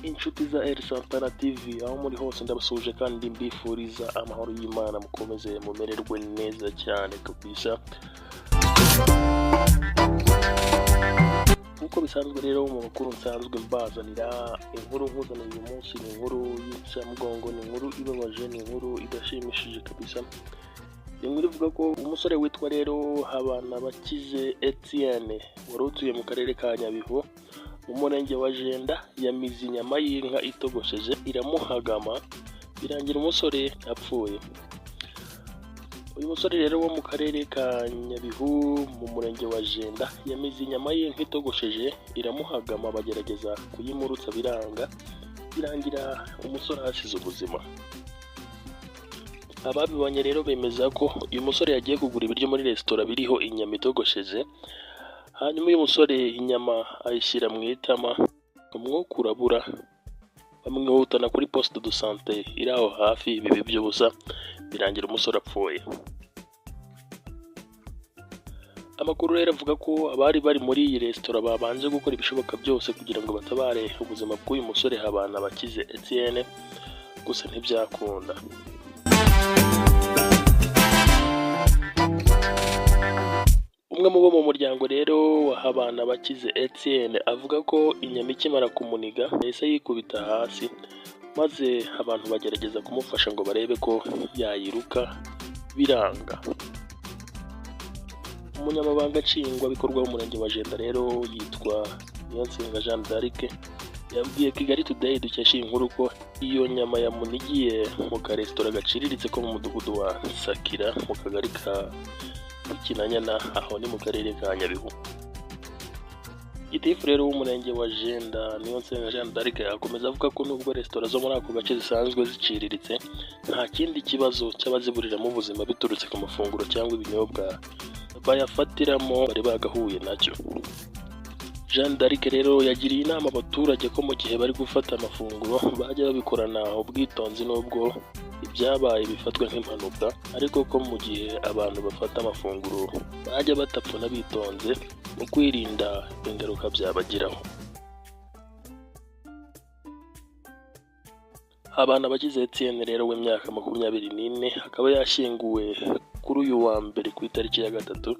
inshuti za El Santana TV aho muri hose ndabasuje kandi mbifuriza amahoro y'Imana, mukomeze mumererwe neza cyane kabisa. Uko bisanzwe rero mu makuru nsanzwe mbazanira inkuru nkuzana uyu munsi, ni inkuru y'incamugongo, ni inkuru ibabaje, ni inkuru idashimishije kabisa. Inkuru ivuga ko umusore witwa rero Habanabakize Etienne wari utuye mu karere ka Nyabihu mu murenge wa Jenda yamize inyama y'inka itogosheje iramuhagama birangira umusore apfuye. Uyu musore rero wo mu karere ka Nyabihu mu murenge wa Jenda yamize inyama y'inka itogosheje iramuhagama, bagerageza kuyimurutsa biranga birangira umusore hasize ubuzima. Ababibonye rero bemeza ko uyu musore yagiye kugura ibiryo muri resitora biriho inyama itogosheje, hanyuma uyu musore inyama ayishyira mu itama, umwuka urabura, bamwihutana kuri poste de santé iri aho hafi, bibi by'ubusa birangira umusore apfuye. Amakuru rero avuga ko abari bari muri iyi resitora babanje gukora ibishoboka byose kugira ngo batabare ubuzima bw'uyu musore Habanabakize Etienne, gusa ntibyakunda. Umwe mu bo mu muryango rero wa Habanabakize Etienne avuga ko inyama ikimara kumuniga yahise yikubita hasi, maze abantu bagerageza kumufasha ngo barebe ko yayiruka biranga. Umunyamabanga nshingwabikorwa w'umurenge wa Jenda rero yitwa Jean d'Arc yabwiye Kigali Today dukesha iyi nkuru ko iyo nyama yamunigiye mu karesitora gaciriritse ko mu mudugudu wa Sakira mu kagari ka Kinanyana, aho ni mu karere ka Nyabihu. Gitifu rero w'umurenge wa Jenda Jean d'Arc akomeza avuga ko nubwo resitora zo muri ako gace zisanzwe ziciriritse, nta kindi kibazo cy'abaziburiramo ubuzima biturutse ku mafunguro cyangwa ibinyobwa bayafatiramo bari bagahuye nacyo. Jean d'Arc rero yagiriye inama abaturage ko mu gihe bari gufata amafunguro bajya babikorana ubwitonzi, nubwo ibyabaye bifatwa nk'impanuka, ariko ko mu gihe abantu bafata amafunguro bajya batapfuna bitonze mu kwirinda ingaruka byabagiraho. Habanabakize Etienne rero w'imyaka 24 akaba yashyinguwe kuri uyu wa mbere ku itariki ya 3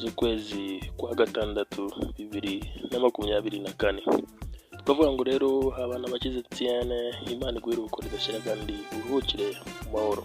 z'ukwezi kwa gatandatu 2024. Twavuga ngo rero Habanabakize Etienne, Imana iguhe urukundo idashira kandi uruhukire mu mahoro.